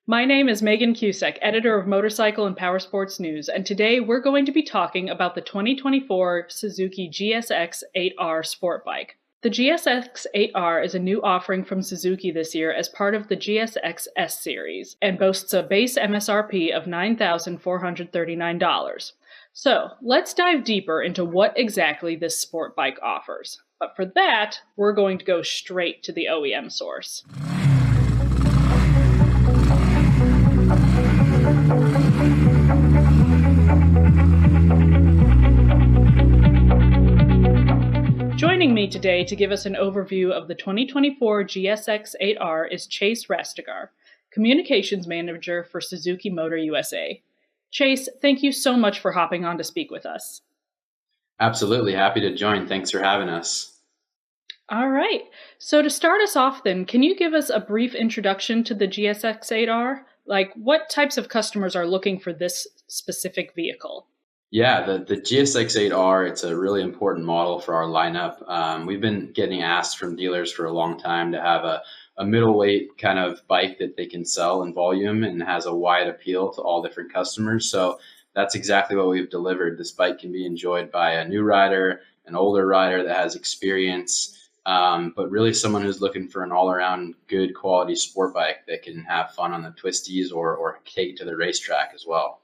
My name is Megan Cusick, editor of Motorcycle and Powersports News, and today we're going to be talking about the 2024 Suzuki GSX-8R sport bike. The GSX-8R is a new offering from Suzuki this year as part of the GSX-S series and boasts a base MSRP of $9,439. So let's dive deeper into what exactly this sport bike offers. But for that, we're going to go straight to the OEM source. Joining me today to give us an overview of the 2024 GSX-8R is Chase Rastegar, Communications Manager for Suzuki Motor USA. Chase, thank you so much for hopping on to speak with us. Absolutely. Happy to join. Thanks for having us. All right. So to start us off then, can you give us a brief introduction to the GSX-8R? Like, what types of customers are looking for this specific vehicle? Yeah, the GSX-8R, it's a really important model for our lineup. We've been getting asked from dealers for a long time to have a middleweight kind of bike that they can sell in volume and has a wide appeal to all different customers. So that's exactly what we've delivered. This bike can be enjoyed by a new rider, an older rider that has experience, but really someone who's looking for an all-around good quality sport bike that can have fun on the twisties or take to the racetrack as well.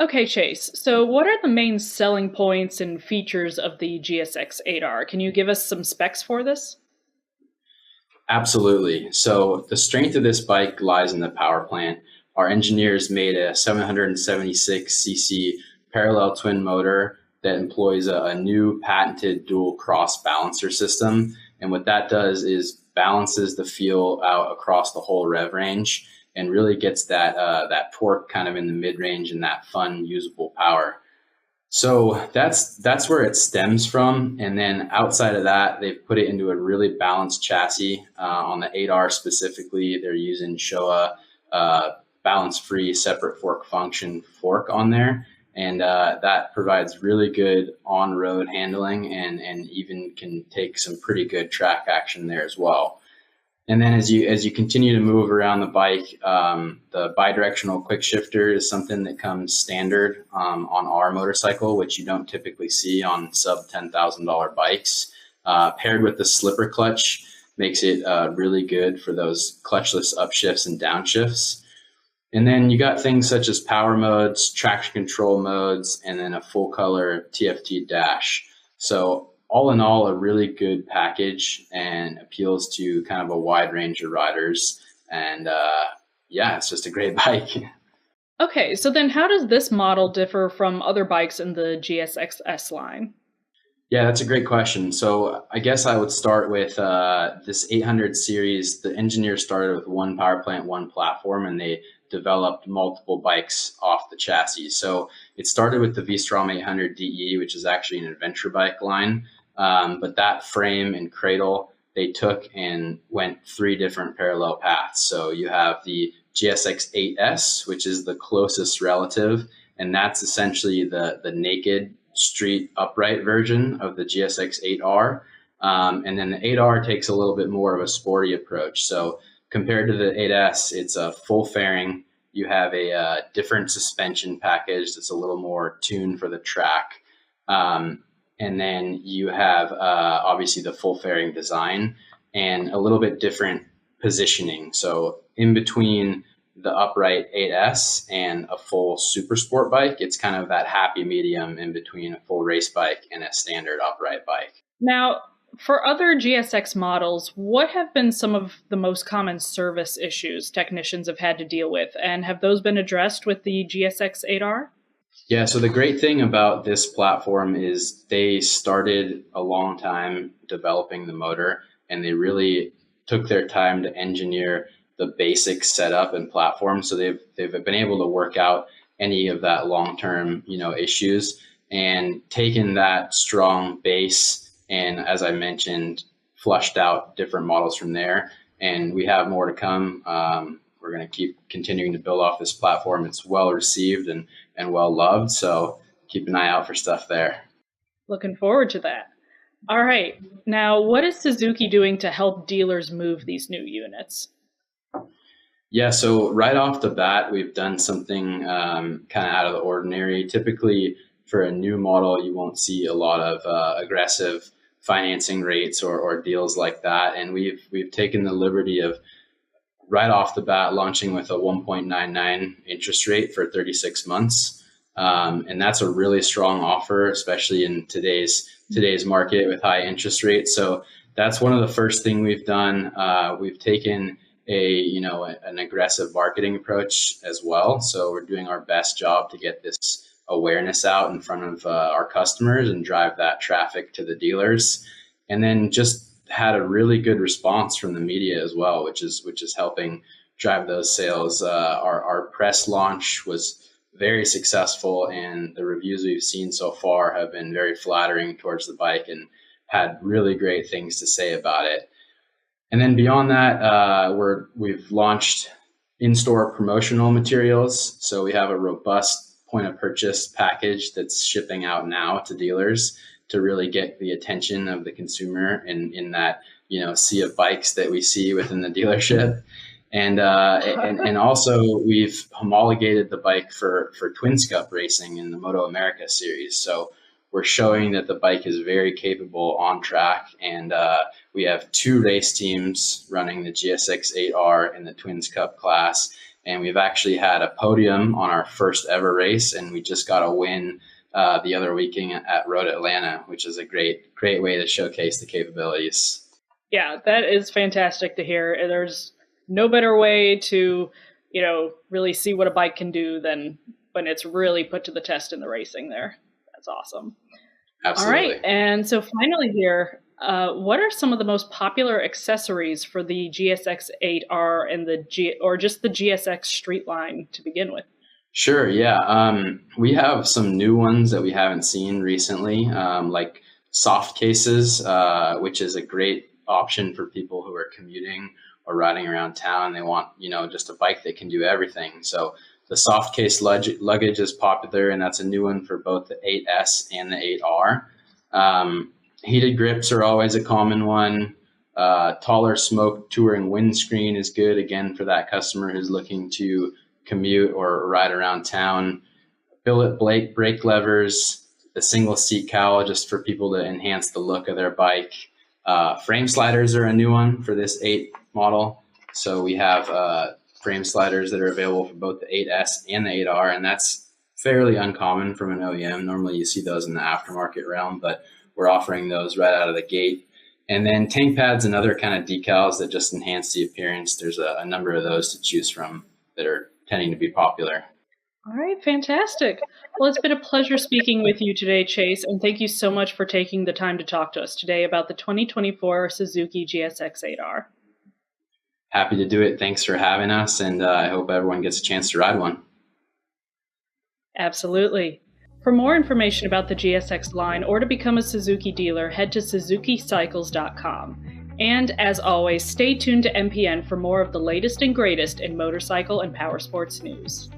Okay, Chase, so what are the main selling points and features of the GSX-8R? Can you give us some specs for this? Absolutely. So the strength of this bike lies in the power plant. Our engineers made a 776cc parallel twin motor that employs a new patented dual cross balancer system. And what that does is balances the fuel out across the whole rev range and really gets that torque kind of in the mid-range and that fun, usable power. So that's where it stems from. And then outside of that, they've put it into a really balanced chassis. On the 8R specifically, they're using Showa balance-free separate fork function fork on there. And that provides really good on-road handling and even can take some pretty good track action there as well. And then as you continue to move around the bike, the bidirectional quick shifter is something that comes standard on our motorcycle, which you don't typically see on sub $10,000 bikes. Paired with the slipper clutch makes it really good for those clutchless upshifts and downshifts. And then you got things such as power modes, traction control modes, and then a full color TFT dash. So all in all, a really good package and appeals to kind of a wide range of riders. And yeah, it's just a great bike. Okay, so then how does this model differ from other bikes in the GSX-S line? Yeah, that's a great question. So I guess I would start with this 800 series. The engineers started with one power plant, one platform, and they developed multiple bikes off the chassis. So it started with the V-Strom 800 DE, which is actually an adventure bike line. But that frame and cradle, they took and went three different parallel paths. So you have the GSX-8S, which is the closest relative, and that's essentially the naked street upright version of the GSX-8R. And then the 8R takes a little bit more of a sporty approach. So compared to the 8S, it's a full fairing. You have a different suspension package that's a little more tuned for the track. And then you have obviously the full fairing design and a little bit different positioning. So in between the upright 8S and a full super sport bike, it's kind of that happy medium in between a full race bike and a standard upright bike. Now, for other GSX models, what have been some of the most common service issues technicians have had to deal with, and have those been addressed with the GSX-8R? Yeah, so the great thing about this platform is they started a long time developing the motor, and they really took their time to engineer the basic setup and platform. So they've been able to work out any of that long-term, issues and taken that strong base and, as I mentioned, flushed out different models from there. And we have more to come. We're going to keep continuing to build off this platform. It's well received and well loved. So keep an eye out for stuff there. Looking forward to that. All right. Now, what is Suzuki doing to help dealers move these new units? Yeah, so right off the bat, we've done something kind of out of the ordinary. Typically, for a new model, you won't see a lot of aggressive financing rates or deals like that. And we've taken the liberty of right off the bat launching with a 1.99 interest rate for 36 months. And that's a really strong offer, especially in today's market with high interest rates. So that's one of the first thing we've done. We've taken an aggressive marketing approach as well. So we're doing our best job to get this awareness out in front of our customers and drive that traffic to the dealers. And then just had a really good response from the media as well, which is helping drive those sales. Our press launch was very successful, and the reviews we've seen so far have been very flattering towards the bike and had really great things to say about it. And then beyond that, we've launched in-store promotional materials. So we have a robust point of purchase package that's shipping out now to dealers to really get the attention of the consumer in that sea of bikes that we see within the dealership. And also we've homologated the bike for Twins Cup racing in the Moto America series. So we're showing that the bike is very capable on track, and we have 2 race teams running the GSX-8R in the Twins Cup class, and we've actually had a podium on our first ever race, and we just got a win the other weekend at Road Atlanta, which is a great way to showcase the capabilities. Yeah, that is fantastic to hear. There's no better way to, really see what a bike can do than when it's really put to the test in the racing there. That's awesome. Absolutely. All right. And so finally here, what are some of the most popular accessories for the GSX-8R and just the GSX Street line to begin with? Sure. Yeah. We have some new ones that we haven't seen recently, like soft cases, which is a great option for people who are commuting or riding around town. They want, just a bike that can do everything. So the soft case luggage is popular, and that's a new one for both the 8S and the 8R. Heated grips are always a common one. Taller smoke touring windscreen is good, again, for that customer who's looking to commute or ride around town. Billet brake levers, the single seat cowl just for people to enhance the look of their bike. Frame sliders are a new one for this 8 model. So we have frame sliders that are available for both the 8S and the 8R, and that's fairly uncommon from an OEM. Normally you see those in the aftermarket realm, but we're offering those right out of the gate. And then tank pads and other kind of decals that just enhance the appearance. There's a number of those to choose from that are tending to be popular. All right, fantastic. Well, it's been a pleasure speaking with you today, Chase, and thank you so much for taking the time to talk to us today about the 2024 Suzuki GSX-8R. Happy to do it. Thanks for having us, and I hope everyone gets a chance to ride one. Absolutely. For more information about the GSX line or to become a Suzuki dealer, head to suzukicycles.com. And as always, stay tuned to MPN for more of the latest and greatest in motorcycle and powersports news.